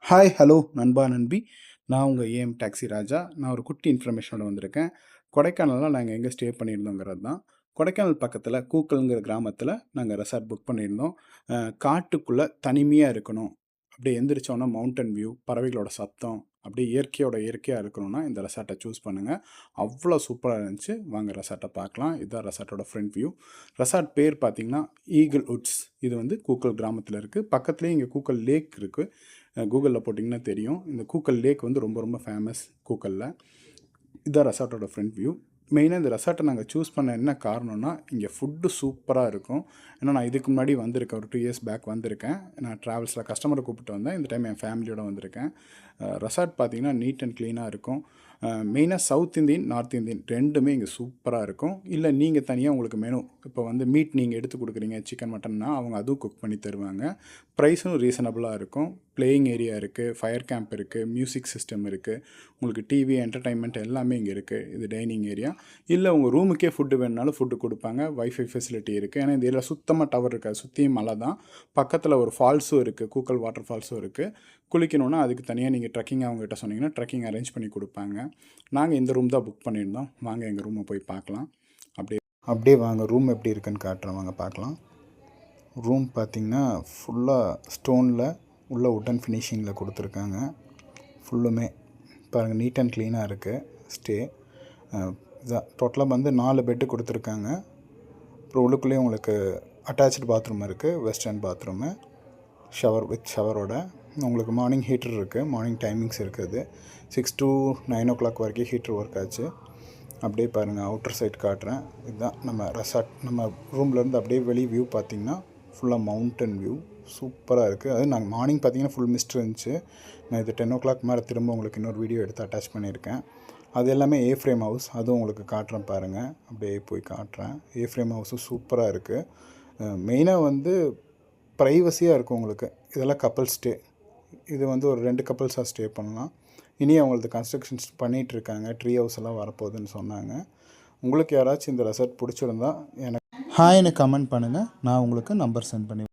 Hi hello நண்பா நண்பி. நான் உங்கள் ஏஎம் டாக்ஸி ராஜா. நான் ஒரு குட்டி இன்ஃபர்மேஷனோட வந்திருக்கேன். கொடைக்கானலில் நாங்கள் எங்கே ஸ்டே பண்ணியிருந்தோங்கிறது தான். கொடைக்கானல் பக்கத்தில் கூக்கல்ங்கிற கிராமத்தில் நாங்கள் ரெசார்ட் புக் பண்ணியிருந்தோம். காட்டுக்குள்ளே தனிமையாக இருக்கணும், அப்படியே எந்திரிச்சோன்னா மவுண்டன் வியூ, பறவைகளோட சத்தம், அப்படியே இயற்கையோட இயற்கையாக இருக்கணும்னா இந்த ரெசார்ட்டை சூஸ் பண்ணுங்கள். அவ்வளோ சூப்பராக இருந்துச்சு. வாங்க ரெசார்ட்டை பார்க்கலாம். இதுதான் ரெசார்ட்டோட ஃப்ரண்ட் வியூ. ரெசார்ட் பேர் பார்த்திங்கன்னா ஈகிள் உட்ஸ். இது வந்து கூக்கல் கிராமத்தில் இருக்குது. பக்கத்துலேயே இங்கே கூக்கல் லேக் இருக்குது. கூகுளில் போட்டிங்கன்னா தெரியும். இந்த கூக்கல் லேக் வந்து ரொம்ப ரொம்ப ஃபேமஸ் கூக்கலில். இதுதான் ரெசார்ட்டோட ஃப்ரண்ட் வியூ. மெயினாக இந்த ரெசார்ட்டை நாங்கள் சூஸ் பண்ண என்ன காரணம்னா, இங்கே ஃபுட்டு சூப்பராக இருக்கும். ஏன்னா நான் இதுக்கு முன்னாடி வந்திருக்கேன், ஒரு 2 இயர்ஸ் பேக் வந்திருக்கேன். நான் ட்ராவல்ஸில் கஸ்டமரை கூப்பிட்டு வந்தேன். இந்த டைம் என் ஃபேமிலியோடு வந்திருக்கேன். ரெசார்ட் பார்த்திங்கன்னா நீட் அண்ட் க்ளீனாக இருக்கும். மெயினாக சவுத் இந்தியன், நார்த் இந்தியன் ரெண்டுமே இங்கே சூப்பராக இருக்கும். இல்லை நீங்கள் தனியாக உங்களுக்கு மெனு இப்போ வந்து மீட் நீங்கள் எடுத்து கொடுக்குறீங்க, சிக்கன் மட்டன்னா அவங்க அதுவும் குக் பண்ணி தருவாங்க. ப்ரைஸும் ரீசனபிளாக இருக்கும். பிளேயிங் ஏரியா இருக்குது, ஃபயர் கேம்ப் இருக்குது, மியூசிக் சிஸ்டம் இருக்குது, உங்களுக்கு டிவி என்டர்டைன்மெண்ட் எல்லாமே இங்கே இருக்குது. இது டைனிங் ஏரியா. இல்லை உங்கள் ரூமுக்கே ஃபுட்டு வேணுனாலும் ஃபுட்டு கொடுப்பாங்க. வைஃபை ஃபெசிலிட்டி இருக்குது. ஏன்னா இந்த ஏரியா சுத்தமாக டவர் இருக்காது, சுற்றியும் மலை தான். பக்கத்தில் ஒரு ஃபால்ஸும் இருக்குது, கூக்கல் வாட்டர் ஃபால்ஸும் இருக்குது. குளிக்கணுன்னா அதுக்கு தனியாக நீங்கள் ட்ரெக்கிங் அவங்ககிட்ட சொன்னீங்கன்னா ட்ரெக்கிங் அரேஞ்ச் பண்ணி கொடுப்பாங்க. நாங்கள் இந்த ரூம் தான் புக் பண்ணியிருந்தோம். வாங்க எங்கள் ரூமை போய் பார்க்கலாம். அப்படியே வாங்க ரூம் எப்படி இருக்குன்னு காட்டுறேன், வாங்க பார்க்கலாம். ரூம் பார்த்திங்கன்னா ஃபுல்லாக ஸ்டோனில் உள்ள உட்டன் ஃபினிஷிங்கில் கொடுத்துருக்காங்க. ஃபுல்லுமே பாருங்கள் நீட் அண்ட் க்ளீனாக இருக்குது. ஸ்டே இதான் டோட்டலாக வந்து 4 பெட்டு கொடுத்துருக்காங்க. அப்புறம் உள்ளுக்குள்ளேயே உங்களுக்கு அட்டாச்சு பாத்ரூம் இருக்குது, வெஸ்டர்ன் பாத்ரூமு, ஷவர் வித் ஷவரோட. உங்களுக்கு மார்னிங் ஹீட்டர் இருக்குது, மார்னிங் டைமிங்ஸ் இருக்குது. 6 to 9 o'clock வரைக்கும் ஹீட்டர் ஒர்க் ஆச்சு. அப்படியே பாருங்கள் அவுட்டர் சைட் காட்டுறேன். இதுதான் நம்ம ரெசார்ட். நம்ம ரூம்லேருந்து அப்படியே வெளியே வியூ பார்த்திங்கன்னா ஃபுல்லாக மவுண்டன் வியூ சூப்பராக இருக்குது. அது நாங்கள் மார்னிங் பார்த்திங்கன்னா ஃபுல் மிஸ்ட் இருந்துச்சு. நான் இது 10 o'clock மேலே திரும்ப உங்களுக்கு இன்னொரு வீடியோ எடுத்து அட்டாச் பண்ணியிருக்கேன். அது எல்லாமே ஏ ஃப்ரேம் ஹவுஸ், அதுவும் உங்களுக்கு காட்டுறேன் பாருங்கள். அப்படியே போய் காட்டுறேன். ஏ ஃப்ரேம் ஹவுஸும் சூப்பராக இருக்குது. மெயினாக வந்து ப்ரைவசியாக இருக்கும் உங்களுக்கு. இதெல்லாம் கப்பல் ஸ்டே. இது வந்து ஒரு 2 கப்பல்ஸாக ஸ்டே பண்ணலாம். இனி அவங்களது கன்ஸ்ட்ரக்ஷன்ஸ் பண்ணிகிட்ருக்காங்க. ட்ரீ ஹவுஸ் எல்லாம் வரப்போகுதுன்னு சொன்னாங்க. உங்களுக்கு யாராச்சும் இந்த ரெசார்ட் பிடிச்சிருந்தா எனக்கு ஹாய்னு கமெண்ட் பண்ணுங்கள். நான் உங்களுக்கு நம்பர் சென்ட் பண்ணி